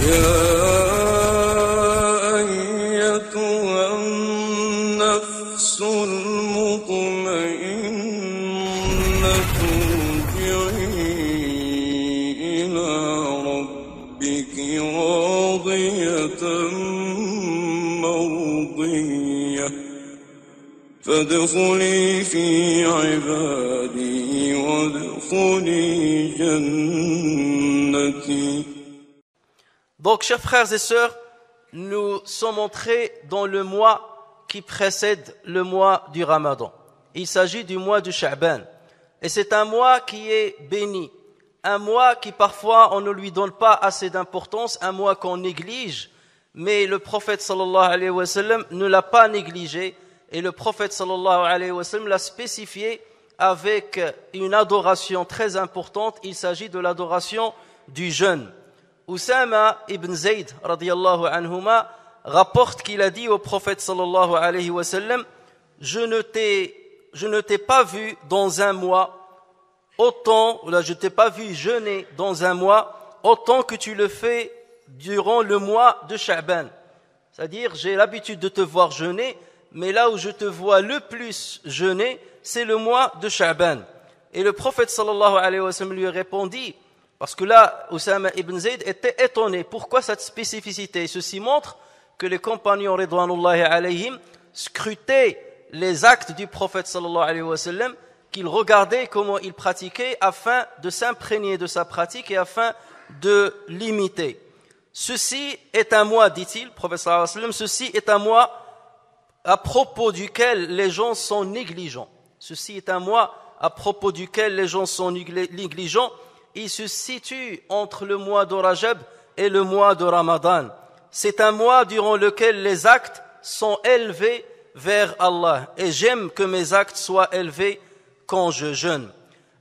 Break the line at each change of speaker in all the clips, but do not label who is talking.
يا أيتها النفس المطمئنة ارجعي إلى ربك راضية مرضية فادخلي في عبادي وادخلي جنتي.
Donc, chers frères et sœurs, nous sommes entrés dans le mois qui précède le mois du Ramadan. Il s'agit du mois du Sha'ban. Et c'est un mois qui est béni. Un mois qui parfois on ne lui donne pas assez d'importance, un mois qu'on néglige. Mais le prophète sallallahu alayhi wa sallam ne l'a pas négligé. Et le prophète sallallahu alayhi wa sallam l'a spécifié avec une adoration très importante. Il s'agit de l'adoration du jeûne. Usama ibn Zayd radiyallahu anhuma rapporte qu'il a dit au prophète sallallahu alayhi wa sallam: je ne t'ai pas vu dans un mois autant, je t'ai pas vu jeûner dans un mois autant que tu le fais durant le mois de Sha'ban. C'est-à-dire, j'ai l'habitude de te voir jeûner, mais là où je te vois le plus jeûner, c'est le mois de Sha'ban. Et le prophète sallallahu alayhi wa sallam lui répondit, parce que là, Usama ibn Zayd était étonné. Pourquoi cette spécificité? Ceci montre que les compagnons ridwanullahi alayhim scrutaient les actes du prophète sallallahu alayhi wa sallam, qu'ils regardaient comment il pratiquait afin de s'imprégner de sa pratique et afin de l'imiter. Ceci est un mois, dit-il, le prophète sallallahu alayhi wa sallam, ceci est un mois à propos duquel les gens sont négligents. Ceci est un mois à propos duquel les gens sont négligents. Il se situe entre le mois de Rajab et le mois de Ramadan. C'est un mois durant lequel les actes sont élevés vers Allah. Et j'aime que mes actes soient élevés quand je jeûne.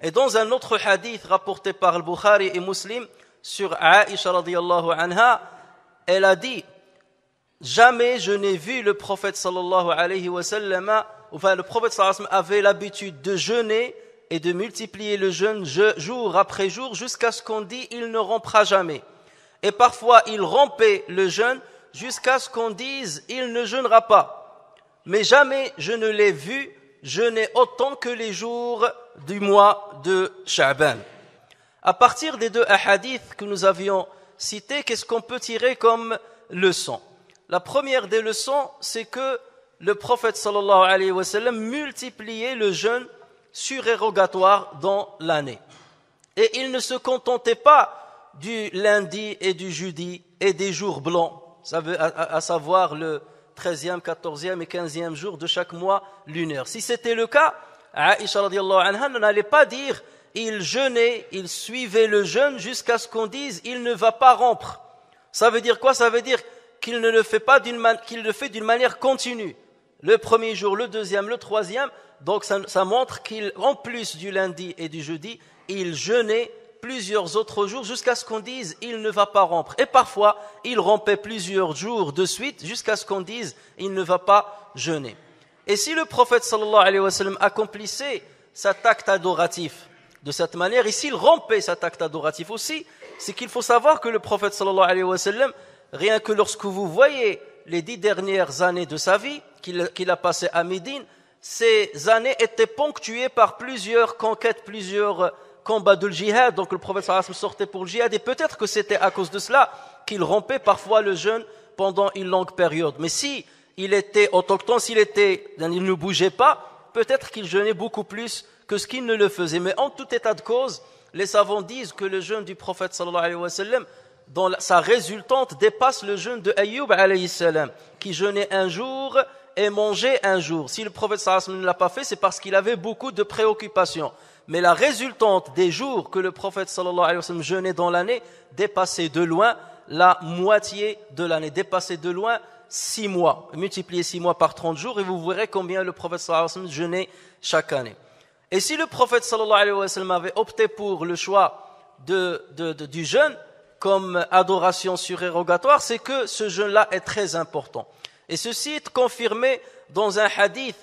Et dans un autre hadith rapporté par Al-Bukhari et Muslim sur Aïcha radiyallahu anha, elle a dit: jamais je n'ai vu le prophète sallallahu alayhi wa sallam, le prophète sallallahu alayhi wa sallam avait l'habitude de jeûner et de multiplier le jeûne jour après jour jusqu'à ce qu'on dit il ne rompra jamais. Et parfois il rompait le jeûne jusqu'à ce qu'on dise il ne jeûnera pas. Mais jamais je ne l'ai vu jeûner autant que les jours du mois de Sha'ban. À partir des deux hadiths que nous avions cités, qu'est-ce qu'on peut tirer comme leçon? La première des leçons, c'est que le prophète sallallahu alayhi wa sallam multipliait le jeûne surérogatoire dans l'année. Et il ne se contentait pas du lundi et du jeudi et des jours blancs, à savoir le 13e, 14e et 15e jour de chaque mois lunaire. Si c'était le cas, Aïcha radiyallahu anha n'allait pas dire il jeûnait, il suivait le jeûne jusqu'à ce qu'on dise il ne va pas rompre. Ça veut dire quoi? Ça veut dire qu'il ne le fait pas qu'il le fait d'une manière continue. Le premier jour, le deuxième, le troisième. Donc ça montre qu'en plus du lundi et du jeudi, il jeûnait plusieurs autres jours jusqu'à ce qu'on dise il ne va pas rompre. Et parfois, il rompait plusieurs jours de suite jusqu'à ce qu'on dise il ne va pas jeûner. Et si le prophète sallallahu alayhi wa sallam accomplissait cet acte adoratif de cette manière, et s'il rompait cet acte adoratif aussi, c'est qu'il faut savoir que le prophète sallallahu alayhi wa sallam, rien que lorsque vous voyez les 10 dernières années de sa vie qu'il a passées à Médine, ces années étaient ponctuées par plusieurs conquêtes, plusieurs combats de djihad. Donc le prophète sallallahu alayhi wa sallam sortait pour le djihad, et peut-être que c'était à cause de cela qu'il rompait parfois le jeûne pendant une longue période. Mais si il était autochtone, il ne bougeait pas, peut-être qu'il jeûnait beaucoup plus que ce qu'il ne le faisait. Mais en tout état de cause, les savants disent que le jeûne du prophète sallallahu alayhi wa sallam, dont sa résultante dépasse le jeûne de Ayyub alayhi salam, qui jeûnait un jour et mangeait un jour. Si le prophète sallallahu alayhi wa sallam ne l'a pas fait, c'est parce qu'il avait beaucoup de préoccupations. Mais la résultante des jours que le prophète sallallahu alayhi wa sallam jeûnait dans l'année dépassait de loin la moitié de l'année, dépassait de loin 6 mois. Multipliez 6 mois par 30 jours et vous verrez combien le prophète sallallahu alayhi wa sallam jeûnait chaque année. Et si le prophète sallallahu alayhi wa sallam avait opté pour le choix du jeûne comme adoration surérogatoire, c'est que ce jeûne-là est très important. Et ceci est confirmé dans un hadith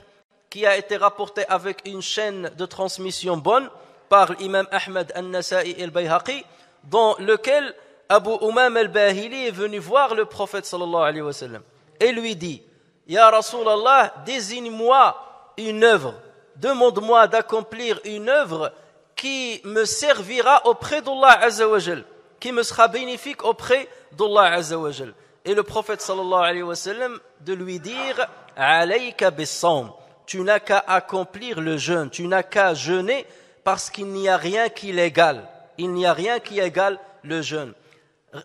qui a été rapporté avec une chaîne de transmission bonne par l'imam Ahmed al-Nasa'i et al-Bayhaqi, dans lequel Abu Umam al-Bahili est venu voir le prophète sallallahu alayhi wa sallam et lui dit, Ya Rasulallah, désigne-moi une œuvre, demande-moi d'accomplir une œuvre qui me servira auprès d'Allah Azza wa Jal, qui me sera bénéfique auprès d'Allah Azza wa Jal. Et le prophète sallallahu alayhi wa sallam de lui dire, Alayka bis-sawm, tu n'as qu'à accomplir le jeûne, tu n'as qu'à jeûner parce qu'il n'y a rien qui l'égale. Il n'y a rien qui égale le jeûne.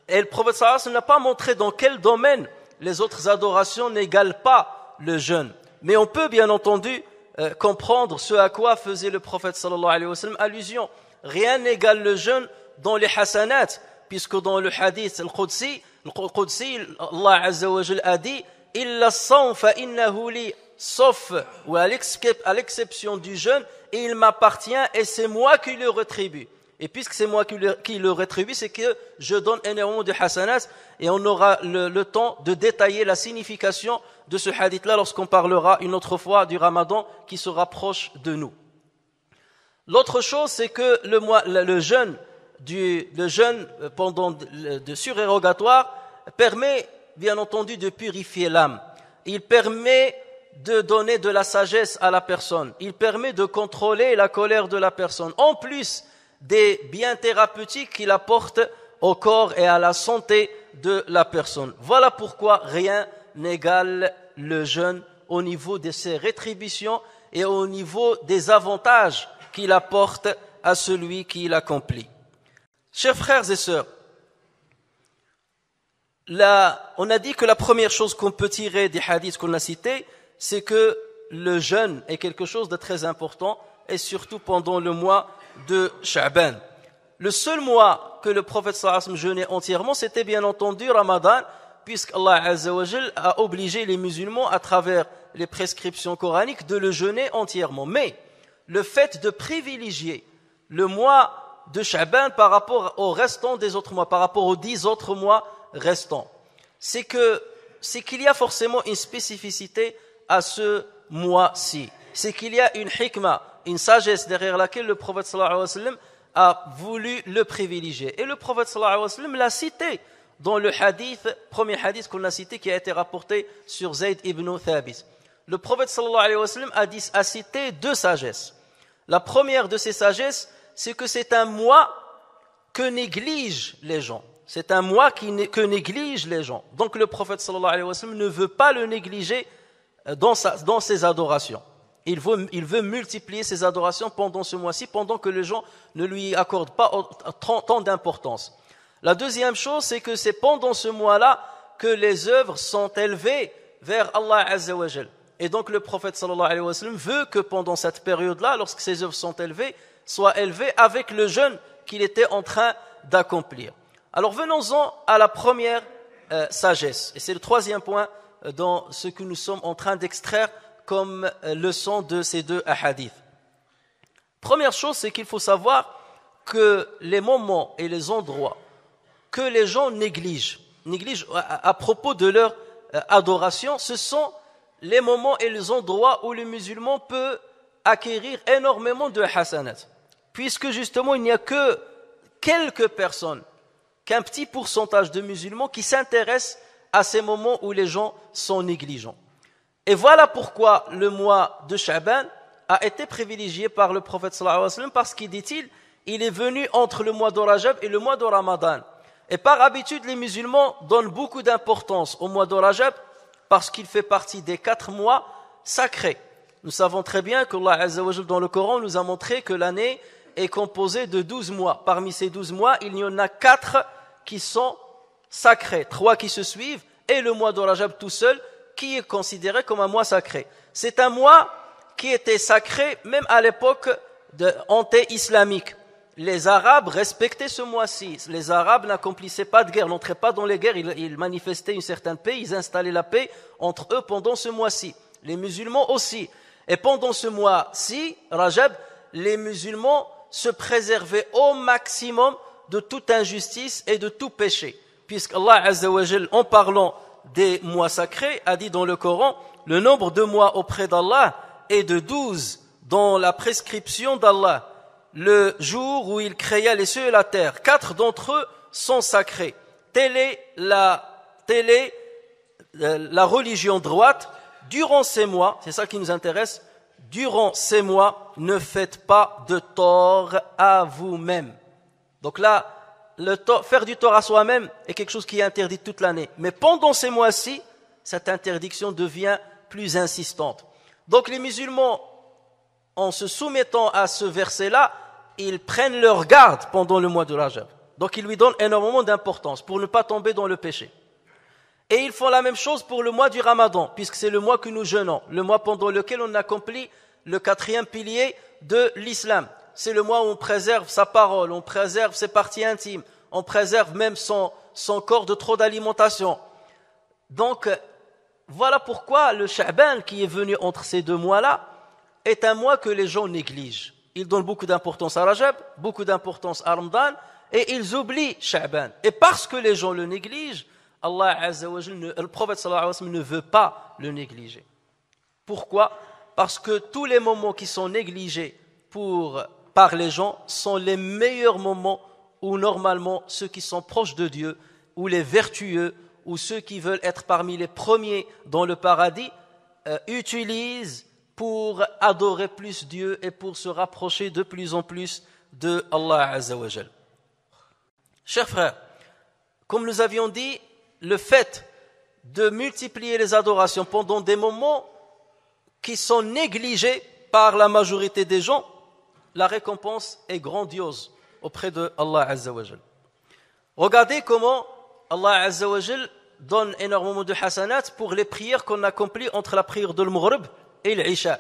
Et le prophète sallallahu alayhi wa sallam n'a pas montré dans quel domaine les autres adorations n'égalent pas le jeûne. Mais on peut bien entendu comprendre ce à quoi faisait le prophète sallallahu alayhi wa sallam allusion. Rien n'égale le jeûne dans les hasanat, puisque dans le hadith al-Qudsi, Allah Azza wa Jal a dit « Illa as-sawm fa innahu li » sauf ou à l'exception du jeûne, et il m'appartient et c'est moi qui le rétribue. Et puisque c'est moi qui le rétribue, c'est que je donne énormément de hasanat, et on aura le temps de détailler la signification de ce hadith-là lorsqu'on parlera une autre fois du Ramadan qui se rapproche de nous. L'autre chose, c'est que le jeûne pendant de surérogatoire permet bien entendu de purifier l'âme. Il permet de donner de la sagesse à la personne. Il permet de contrôler la colère de la personne. En plus des biens thérapeutiques qu'il apporte au corps et à la santé de la personne. Voilà pourquoi rien n'égale le jeûne au niveau de ses rétributions et au niveau des avantages qu'il apporte à celui qui l'accomplit. Chers frères et sœurs, on a dit que la première chose qu'on peut tirer des hadiths qu'on a cités, c'est que le jeûne est quelque chose de très important, et surtout pendant le mois de Sha'ban. Le seul mois que le prophète sallallahu alayhi wa sallam jeûnait entièrement, c'était bien entendu Ramadan, puisqu'Allah Azza wa Jal a obligé les musulmans à travers les prescriptions coraniques de le jeûner entièrement. Mais le fait de privilégier le mois de Sha'ban par rapport au restant des autres mois, par rapport aux 10 autres mois restants, c'est qu'il y a forcément une spécificité à ce mois-ci. C'est qu'il y a une hikmah, une sagesse derrière laquelle le prophète sallallahu alayhi wa sallam a voulu le privilégier. Et le prophète sallallahu alayhi wa sallam l'a cité dans le premier hadith qu'on a cité, qui a été rapporté sur Zayd ibn Thabit. Le prophète sallallahu alayhi wa sallam a cité 2 sagesses. La première de ces sagesses, c'est que c'est un mois que négligent les gens. C'est un mois que négligent les gens. Donc le prophète sallallahu alayhi wa sallam ne veut pas le négliger dans ses adorations. Il veut multiplier ses adorations pendant ce mois-ci, pendant que les gens ne lui accordent pas tant d'importance. La deuxième chose, c'est que c'est pendant ce mois-là que les œuvres sont élevées vers Allah Azza wa Jal. Et donc le prophète sallallahu alayhi wa sallam veut que pendant cette période-là, lorsque ces œuvres sont élevées, soient élevées avec le jeûne qu'il était en train d'accomplir. Alors venons-en à la première sagesse. Et c'est le troisième point dans ce que nous sommes en train d'extraire comme leçon de ces 2 hadiths. Première chose, c'est qu'il faut savoir que les moments et les endroits que les gens négligent à propos de leur adoration, ce sont les moments et les endroits où le musulman peut acquérir énormément de hasanat. Puisque justement, il n'y a que quelques personnes, qu'un petit pourcentage de musulmans qui s'intéressent à ces moments où les gens sont négligents. Et voilà pourquoi le mois de Sha'ban a été privilégié par le prophète sallallahu alayhi wa sallam, parce qu'il dit-il, il est venu entre le mois de Rajab et le mois de Ramadan. Et par habitude, les musulmans donnent beaucoup d'importance au mois de Rajab parce qu'il fait partie des 4 mois sacrés. Nous savons très bien qu'Allah Azza wa Jal dans le Coran nous a montré que l'année est composée de 12 mois. Parmi ces 12 mois, il y en a 4 qui sont sacrés, 3 qui se suivent, et le mois de Rajab tout seul, qui est considéré comme un mois sacré. C'est un mois qui était sacré même à l'époque anté-islamique. Les Arabes respectaient ce mois-ci. Les Arabes n'accomplissaient pas de guerre, n'entraient pas dans les guerres, ils manifestaient une certaine paix, ils installaient la paix entre eux pendant ce mois-ci. Les musulmans aussi. Et pendant ce mois-ci, Rajab, les musulmans se préservaient au maximum de toute injustice et de tout péché. Puisqu'Allah Azza wa Jal, en parlant des mois sacrés, a dit dans le Coran, le nombre de mois auprès d'Allah est de 12 dans la prescription d'Allah. Le jour où il créa les cieux et la terre, 4 d'entre eux sont sacrés. telle est la religion droite. Durant ces mois, c'est ça qui nous intéresse, durant ces mois, ne faites pas de tort à vous-même. Donc là, faire du tort à soi-même est quelque chose qui est interdit toute l'année. Mais pendant ces mois-ci, cette interdiction devient plus insistante. Donc les musulmans, en se soumettant à ce verset-là, ils prennent leur garde pendant le mois de Rajab. Donc ils lui donnent énormément d'importance pour ne pas tomber dans le péché. Et ils font la même chose pour le mois du Ramadan, puisque c'est le mois que nous jeûnons, le mois pendant lequel on accomplit le 4e pilier de l'islam. C'est le mois où on préserve sa parole, on préserve ses parties intimes, on préserve même son corps de trop d'alimentation. Donc, voilà pourquoi le Sha'ban qui est venu entre ces deux mois-là est un mois que les gens négligent. Ils donnent beaucoup d'importance à Rajab, beaucoup d'importance à Ramadan, et ils oublient Sha'ban. Et parce que les gens le négligent, Allah Azza wa Jal, le prophète sallallahu alayhi wa sallam ne veut pas le négliger. Pourquoi? Parce que tous les moments qui sont négligés par les gens sont les meilleurs moments où normalement ceux qui sont proches de Dieu, ou les vertueux, ou ceux qui veulent être parmi les premiers dans le paradis, utilisent pour adorer plus Dieu et pour se rapprocher de plus en plus de Allah Azza wa Jal. Chers frères, comme nous avions dit, le fait de multiplier les adorations pendant des moments qui sont négligés par la majorité des gens, la récompense est grandiose auprès de Allah Azza wa Jal. Regardez comment Allah Azza wa Jal donne énormément de hasanat pour les prières qu'on accomplit entre la prière de l'Maghrib et l'Isha.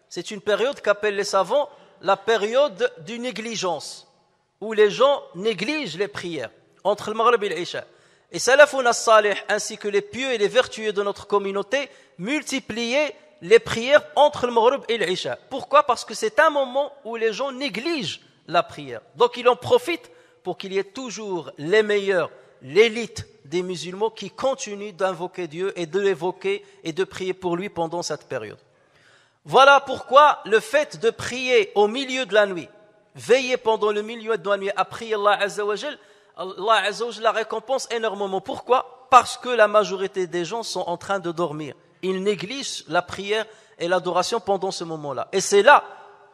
C'est une période qu'appellent les savants la période du négligence, où les gens négligent les prières entre le Maghrib et l'Isha. Et Salafun as-Salih ainsi que les pieux et les vertueux de notre communauté multipliaient les prières entre le Maghrib et l'Isha. Pourquoi? Parce que c'est un moment où les gens négligent la prière. Donc ils en profitent pour qu'il y ait toujours les meilleurs, l'élite des musulmans qui continuent d'invoquer Dieu et de l'évoquer et de prier pour lui pendant cette période. Voilà pourquoi le fait de prier au milieu de la nuit, veiller pendant le milieu de la nuit à prier Allah Azza wa Jal, Allah Azza wa Jal la récompense énormément. Pourquoi? Parce que la majorité des gens sont en train de dormir. Ils négligent la prière et l'adoration pendant ce moment-là. Et c'est là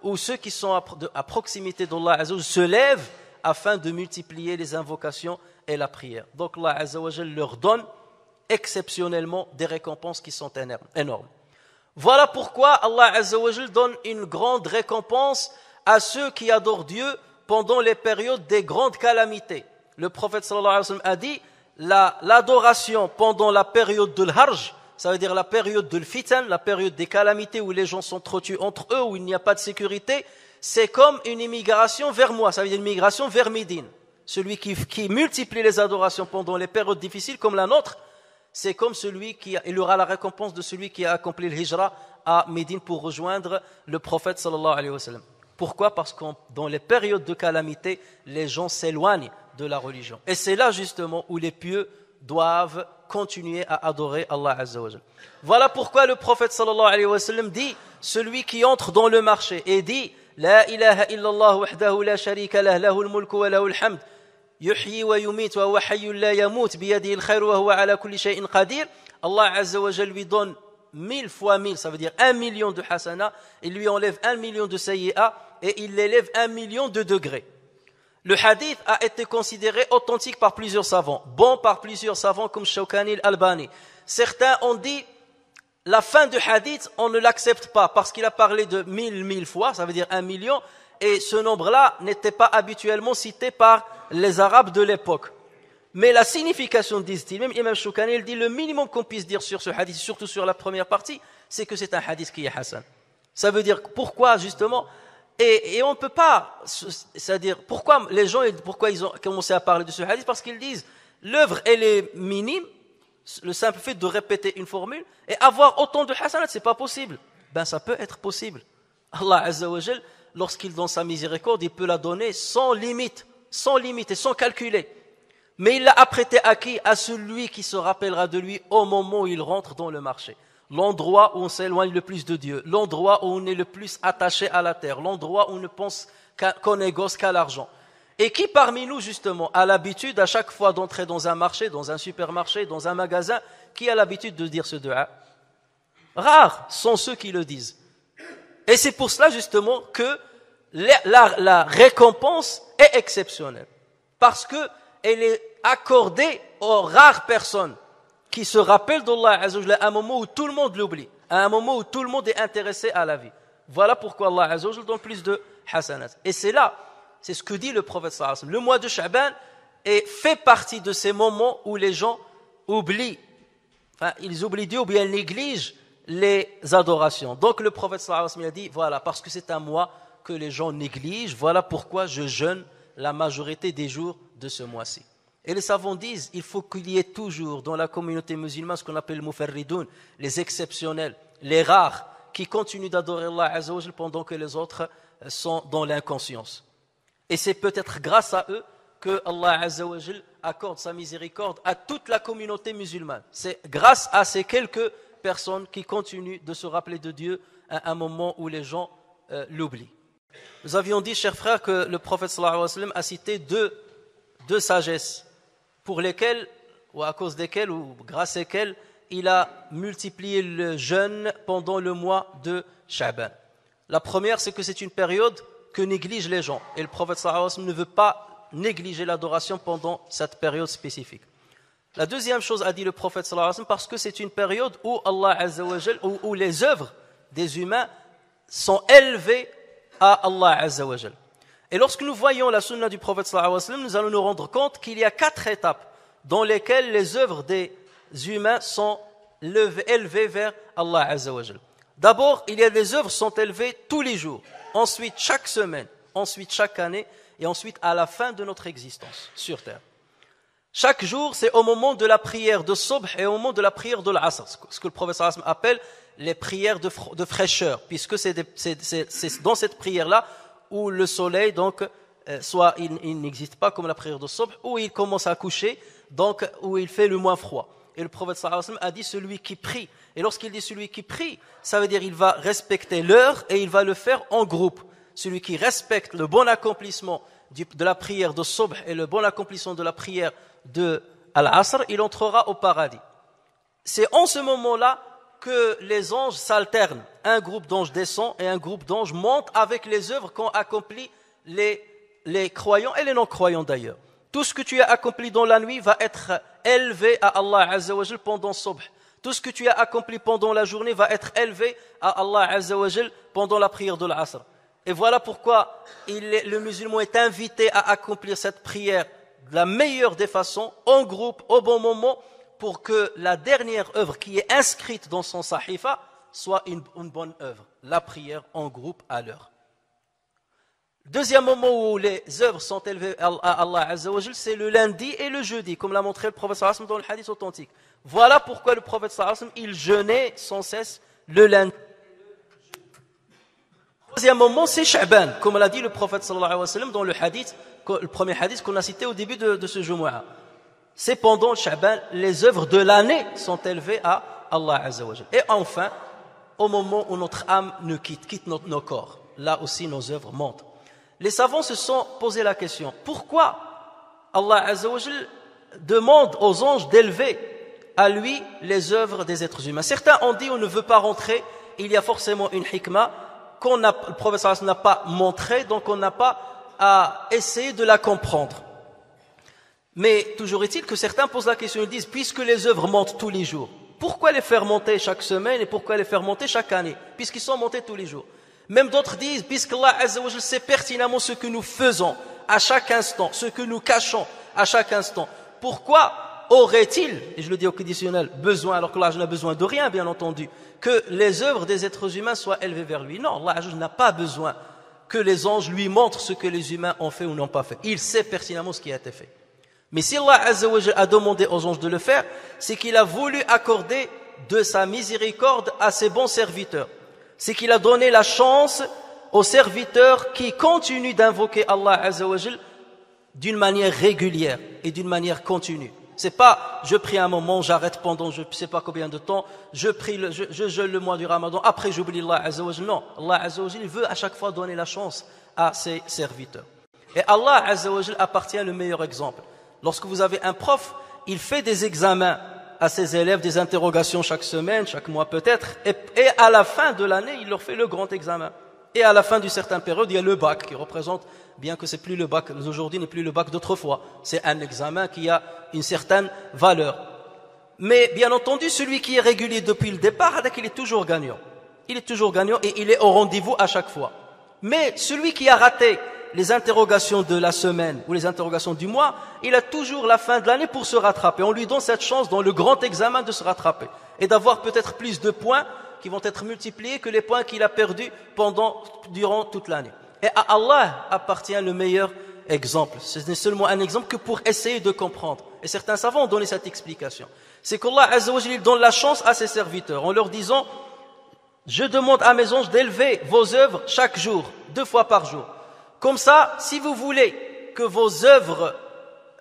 où ceux qui sont à proximité d'Allah Azza wa Jal se lèvent afin de multiplier les invocations et la prière. Donc Allah Azza wa Jal leur donne exceptionnellement des récompenses qui sont énormes. Voilà pourquoi Allah Azza wa Jal donne une grande récompense à ceux qui adorent Dieu pendant les périodes des grandes calamités. Le prophète sallallahu alayhi wa sallam a dit l'adoration pendant la période de l'Harj, ça veut dire la période de l'Fitan, la période des calamités où les gens sont trop tués entre eux, où il n'y a pas de sécurité, c'est comme une immigration vers moi, ça veut dire une migration vers Médine. Celui qui multiplie les adorations pendant les périodes difficiles comme la nôtre, c'est comme il aura la récompense de celui qui a accompli le hijra à Médine pour rejoindre le prophète sallallahu alayhi wa sallam. Pourquoi? Parce que dans les périodes de calamité, les gens s'éloignent de la religion. Et c'est là justement où les pieux doivent continuer à adorer Allah Azza wa Jal. Voilà pourquoi le prophète sallallahu alayhi wa sallam dit, celui qui entre dans le marché et dit La ilaha illallah wahdahu la sharika lah, lahul mulku wa lahul hamd, yuhyi wa yumit wa huwa hayyun la yamut, biyadihi al-khayr wa huwa ala kulli shay'in qadir. Allah Azza wa Jal lui donne 1000 fois 1000, ça veut dire 1 million de hasana, il lui enlève 1 million de sayyi'a et il l'élève 1 million de degrés. Le hadith a été considéré authentique par plusieurs savants, bon par plusieurs savants comme Shawkani al-Albani. Certains ont dit la fin du hadith, on ne l'accepte pas parce qu'il a parlé de 1000 fois, ça veut dire 1 million, et ce nombre-là n'était pas habituellement cité par les Arabes de l'époque. Mais la signification, disent-ils, même Imam Shawkani, il dit le minimum qu'on puisse dire sur ce hadith, surtout sur la première partie, c'est que c'est un hadith qui est Hassan. Ça veut dire pourquoi justement, et on ne peut pas, c'est-à-dire pourquoi ils ont commencé à parler de ce hadith, parce qu'ils disent l'œuvre elle est minime, le simple fait de répéter une formule et avoir autant de hasanat, c'est pas possible. Ben ça peut être possible. Allah Azza wa Jal, lorsqu'il donne sa miséricorde, il peut la donner sans limite et sans calculer. Mais il l'a apprêté à qui? À celui qui se rappellera de lui au moment où il rentre dans le marché. L'endroit où on s'éloigne le plus de Dieu, l'endroit où on est le plus attaché à la terre, l'endroit où on ne pense qu'on négocie qu'à l'argent. Et qui parmi nous, justement, a l'habitude à chaque fois d'entrer dans un marché, dans un supermarché, dans un magasin, qui a l'habitude de dire ce dua? Rares sont ceux qui le disent. Et c'est pour cela, justement, que la récompense est exceptionnelle. Parce qu'elle est accordée aux rares personnes qui se rappellent d'Allah Azza wa Jalla à un moment où tout le monde l'oublie, à un moment où tout le monde est intéressé à la vie. Voilà pourquoi Allah Azza wa Jalla donne plus de hasanat. Et c'est là, c'est ce que dit le prophète sallallahu alayhi wa sallam. Le mois de Sha'ban fait partie de ces moments où les gens oublient, ils oublient Dieu ou bien négligent les adorations. Donc le prophète sallallahu alayhi wa sallam a dit, voilà, parce que c'est un mois que les gens négligent, voilà pourquoi je jeûne la majorité des jours de ce mois-ci. Et les savants disent, il faut qu'il y ait toujours dans la communauté musulmane ce qu'on appelle le mufarridoun, les exceptionnels, les rares, qui continuent d'adorer Allah Azza wa Jalla pendant que les autres sont dans l'inconscience. Et c'est peut-être grâce à eux que Allah Azza wa Jalla accorde sa miséricorde à toute la communauté musulmane. C'est grâce à ces quelques personnes qui continuent de se rappeler de Dieu à un moment où les gens l'oublient. Nous avions dit, chers frères, que le prophète sallallahu alayhi wa sallam a cité deux sagesses pour lesquelles, ou à cause desquelles, ou grâce desquelles, il a multiplié le jeûne pendant le mois de Sha'ban. La première, c'est que c'est une période que négligent les gens. Et le prophète sallallahu alayhi wa sallam ne veut pas négliger l'adoration pendant cette période spécifique. La deuxième chose, a dit le prophète sallallahu alayhi wa sallam, parce que c'est une période où Allah Azza wa Jal, où les œuvres des humains sont élevées à Allah Azza wa Jal. Et lorsque nous voyons la sunna du prophète sallallahu alayhi wa sallam, nous allons nous rendre compte qu'il y a 4 étapes dans lesquelles les œuvres des humains sont élevées vers Allah Azza wa Jal. D'abord, il y a des œuvres qui sont élevées tous les jours, ensuite chaque semaine, ensuite chaque année, et ensuite à la fin de notre existence sur terre. Chaque jour, c'est au moment de la prière de Subh et au moment de la prière de l'Asr, ce que le prophète sallallahu alayhi wa sallam appelle les prières de fraîcheur, puisque c'est dans cette prière-là où le soleil, donc, soit il n'existe pas comme la prière de Subh, où il commence à coucher, donc où il fait le moins froid. Et le prophète sallallahu alayhi wa sallam a dit celui qui prie. Et lorsqu'il dit celui qui prie, ça veut dire il va respecter l'heure et il va le faire en groupe. Celui qui respecte le bon accomplissement de la prière de Subh et le bon accomplissement de la prière de Al-Asr, il entrera au paradis. C'est en ce moment-là que les anges s'alternent. Un groupe d'anges descend et un groupe d'anges monte avec les œuvres qu'ont accompli les croyants et les non-croyants d'ailleurs. Tout ce que tu as accompli dans la nuit va être élevé à Allah Azza wa Jal pendant Subh. Tout ce que tu as accompli pendant la journée va être élevé à Allah Azza wa Jal pendant la prière de l'Asr. Et voilà pourquoi le musulman est invité à accomplir cette prière de la meilleure des façons, en groupe, au bon moment, pour que la dernière œuvre qui est inscrite dans son sahifa soit une bonne œuvre, la prière en groupe à l'heure. Deuxième moment où les œuvres sont élevées à Allah Azza wa Jal, c'est le lundi et le jeudi, comme l'a montré le prophète sallallahu alayhi wa sallam dans le hadith authentique. Voilà pourquoi le prophète sallallahu alayhi wa sallam, il jeûnait sans cesse le lundi. Troisième moment, c'est Sha'ban, comme l'a dit le prophète sallallahu alayhi wa sallam dans le premier hadith qu'on a cité au début de ce Jumu'ah. C'est pendant Sha'ban, les œuvres de l'année sont élevées à Allah Azza wa Jal. Et enfin, au moment où notre âme nous quitte nos corps, là aussi nos œuvres montent. Les savants se sont posé la question, pourquoi Allah Azza wa Jal demande aux anges d'élever à lui les œuvres des êtres humains? Certains ont dit, on ne veut pas rentrer, il y a forcément une hikmah le prophète sallallahu n'a pas montré, donc on n'a pas à essayer de la comprendre. Mais toujours est-il que certains posent la question, ils disent, puisque les œuvres montent tous les jours, pourquoi les faire monter chaque semaine et pourquoi les faire monter chaque année, puisqu'ils sont montés tous les jours? Même d'autres disent, puisqu'Allah Azza wa Jal sait pertinemment ce que nous faisons à chaque instant, ce que nous cachons à chaque instant, pourquoi aurait-il, et je le dis au conditionnel, besoin, alors que Allah n'a besoin de rien, bien entendu, que les œuvres des êtres humains soient élevées vers lui? Non, Allah n'a pas besoin que les anges lui montrent ce que les humains ont fait ou n'ont pas fait. Il sait pertinemment ce qui a été fait. Mais si Allah Azza wa Jal a demandé aux anges de le faire, c'est qu'il a voulu accorder de sa miséricorde à ses bons serviteurs. C'est qu'il a donné la chance aux serviteurs qui continuent d'invoquer Allah Azza wa Jal d'une manière régulière et d'une manière continue. C'est pas, je prie un moment, j'arrête pendant je ne sais pas combien de temps, je jeûne le mois du Ramadan, après j'oublie Allah Azza wa Jal. Non, Allah Azza wa Jal veut à chaque fois donner la chance à ses serviteurs. Et Allah Azza wa Jal appartient le meilleur exemple. Lorsque vous avez un prof, il fait des examens à ses élèves, des interrogations chaque semaine, chaque mois peut-être, et à la fin de l'année, il leur fait le grand examen. Et à la fin d'une certaine période, il y a le bac qui représente, bien que c'est plus le bac d'aujourd'hui, n'est plus le bac d'autrefois. C'est un examen qui a une certaine valeur. Mais bien entendu, celui qui est régulier depuis le départ, il est toujours gagnant. Il est toujours gagnant et il est au rendez-vous à chaque fois. Mais celui qui a raté les interrogations de la semaine ou les interrogations du mois, il a toujours la fin de l'année pour se rattraper. On lui donne cette chance dans le grand examen de se rattraper et d'avoir peut-être plus de points qui vont être multipliés que les points qu'il a perdus durant toute l'année. Et à Allah appartient le meilleur exemple. Ce n'est seulement un exemple que pour essayer de comprendre. Et certains savants ont donné cette explication. C'est qu'Allah Azza wa Jalla donne la chance à ses serviteurs en leur disant: je demande à mes anges d'élever vos œuvres chaque jour, 2 fois par jour. Comme ça, si vous voulez que vos œuvres,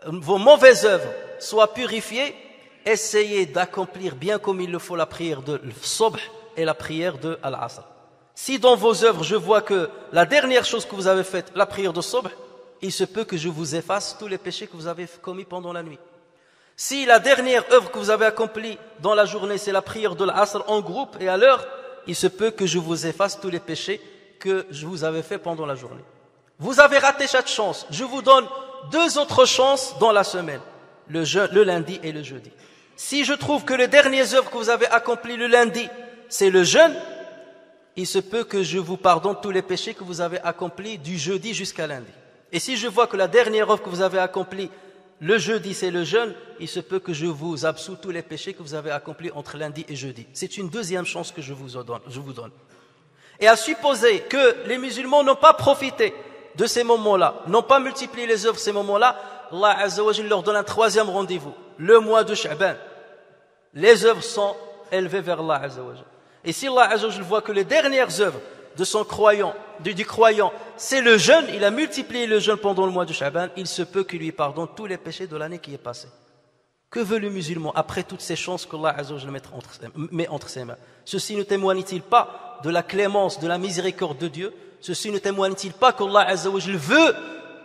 vos mauvaises œuvres soient purifiées, essayez d'accomplir bien comme il le faut la prière de l'Sobh et la prière de Al-Asr. Si dans vos œuvres, je vois que la dernière chose que vous avez faite, la prière de Sobh, il se peut que je vous efface tous les péchés que vous avez commis pendant la nuit. Si la dernière œuvre que vous avez accomplie dans la journée, c'est la prière de l'Asr en groupe et à l'heure, il se peut que je vous efface tous les péchés que je vous avais fait pendant la journée. Vous avez raté cette chance. Je vous donne 2 autres chances dans la semaine, le lundi et le jeudi. Si je trouve que les dernières œuvres que vous avez accomplies le lundi, c'est le jeûne, il se peut que je vous pardonne tous les péchés que vous avez accomplis du jeudi jusqu'à lundi. Et si je vois que la dernière œuvre que vous avez accomplie le jeudi, c'est le jeûne, il se peut que je vous absous tous les péchés que vous avez accomplis entre lundi et jeudi. C'est une deuxième chance que je vous donne. Et à supposer que les musulmans n'ont pas profité de ces moments-là, n'ont pas multiplié les œuvres ces moments-là, Allah Azza wa Jalla leur donne un 3e rendez-vous, le mois de Sha'ban. Les œuvres sont élevées vers Allah Azza wa Jalla. Et si Allah Azza wa Jalla voit que les dernières œuvres de son croyant, du croyant, c'est le jeûne, il a multiplié le jeûne pendant le mois de Sha'ban, il se peut qu'il lui pardonne tous les péchés de l'année qui est passée. Que veut le musulman après toutes ces chances qu'Allah Azza wa Jalla met entre ses mains? Ceci ne témoigne-t-il pas de la clémence, de la miséricorde de Dieu? Ceci ne témoigne-t-il pas qu'Allah Azza wa Jalla veut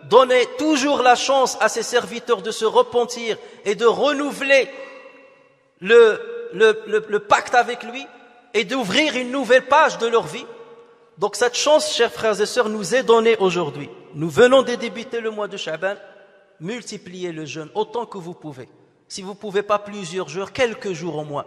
donner toujours la chance à ses serviteurs de se repentir et de renouveler le pacte avec lui et d'ouvrir une nouvelle page de leur vie? Donc cette chance, chers frères et sœurs, nous est donnée aujourd'hui. Nous venons de débuter le mois de Sha'ban. Multipliez le jeûne autant que vous pouvez. Si vous ne pouvez pas plusieurs jours, quelques jours au moins.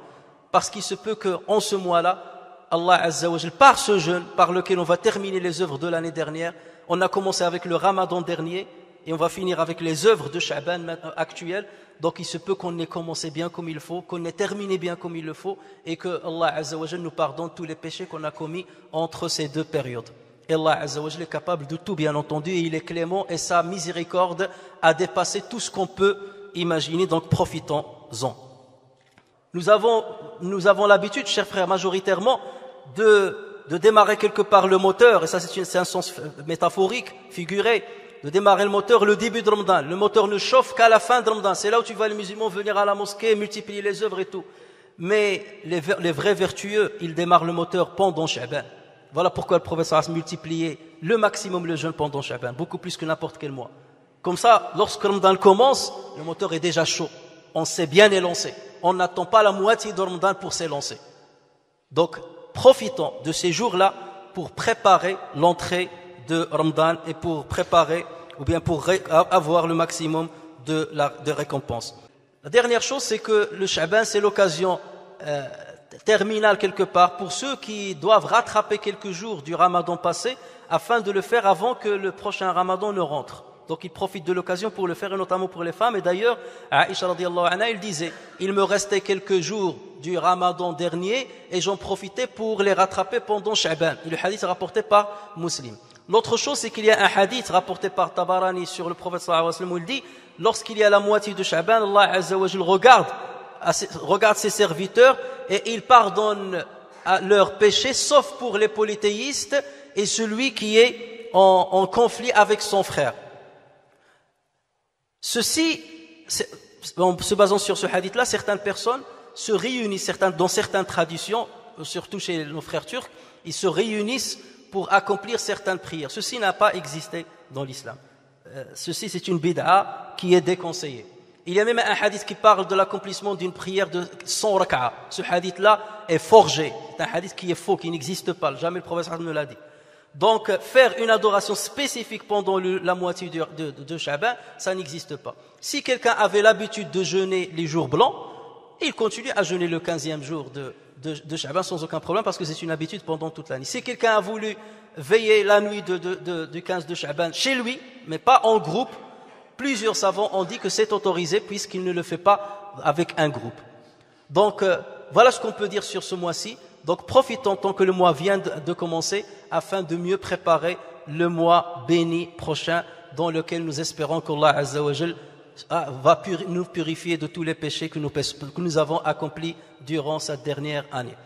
Parce qu'il se peut qu'en ce mois-là, Allah Azza wa Jal, par ce jeûne, par lequel on va terminer les œuvres de l'année dernière, on a commencé avec le Ramadan dernier et on va finir avec les œuvres de Sha'ban actuelles. Donc il se peut qu'on ait commencé bien comme il faut, qu'on ait terminé bien comme il le faut et que Allah Azza wa Jal nous pardonne tous les péchés qu'on a commis entre ces 2 périodes. Et Allah Azza wa Jal est capable de tout, bien entendu, et il est clément et sa miséricorde a dépassé tout ce qu'on peut imaginer, donc profitons-en. Nous avons l'habitude, chers frères, majoritairement, de démarrer quelque part le moteur, et ça c'est un sens métaphorique, figuré, de démarrer le moteur le début de Ramadan. Le moteur ne chauffe qu'à la fin de Ramadan. C'est là où tu vois les musulmans venir à la mosquée, multiplier les œuvres et tout. Mais les vrais vertueux, ils démarrent le moteur pendant Sha'ban. Voilà pourquoi le prophète a multiplié le maximum le jeûne pendant Sha'ban, beaucoup plus que n'importe quel mois. Comme ça, lorsque Ramadan commence, le moteur est déjà chaud. On s'est bien élancé. On n'attend pas la moitié de Ramadan pour s'élancer. Donc, profitons de ces jours-là pour préparer l'entrée de Ramadan et pour préparer ou bien pour avoir le maximum de récompense. La dernière chose, c'est que le Sha'ban, c'est l'occasion terminale quelque part pour ceux qui doivent rattraper quelques jours du Ramadan passé afin de le faire avant que le prochain Ramadan ne rentre. Donc ils profitent de l'occasion pour le faire, et notamment pour les femmes. Et d'ailleurs, Aïcha radiyallahu anha, il disait, il me restait quelques jours du Ramadan dernier et j'en profitais pour les rattraper pendant Sha'ban. Et le hadith est rapporté par Muslim. L'autre chose, c'est qu'il y a un hadith rapporté par Tabarani sur le prophète sallallahu alayhi wa sallam où il dit, lorsqu'il y a la moitié de Sha'ban, Allah Azza wa Jal regarde ses serviteurs et il pardonne leurs péchés, sauf pour les polythéistes et celui qui est en conflit avec son frère. Ceci, en se basant sur ce hadith-là, certaines personnes se réunissent, dans certaines traditions, surtout chez nos frères turcs, ils se réunissent pour accomplir certaines prières. Ceci n'a pas existé dans l'islam. ceci c'est une bid'a qui est déconseillée. Il y a même un hadith qui parle de l'accomplissement d'une prière de 100 rak'a. Ce hadith-là est forgé. C'est un hadith qui est faux, qui n'existe pas. Jamais le prophète ne l'a dit. Donc, faire une adoration spécifique pendant la moitié de Sha'ban, ça n'existe pas. Si quelqu'un avait l'habitude de jeûner les jours blancs, il continue à jeûner le 15e jour de Sha'ban sans aucun problème parce que c'est une habitude pendant toute l'année. Si quelqu'un a voulu veiller la nuit du 15 de Sha'ban chez lui, mais pas en groupe, plusieurs savants ont dit que c'est autorisé puisqu'il ne le fait pas avec un groupe. Donc, voilà ce qu'on peut dire sur ce mois-ci. Donc, profitons tant que le mois vient de commencer afin de mieux préparer le mois béni prochain dans lequel nous espérons qu'Allah Azza wa Jal va nous purifier de tous les péchés que nous avons accomplis durant cette dernière année.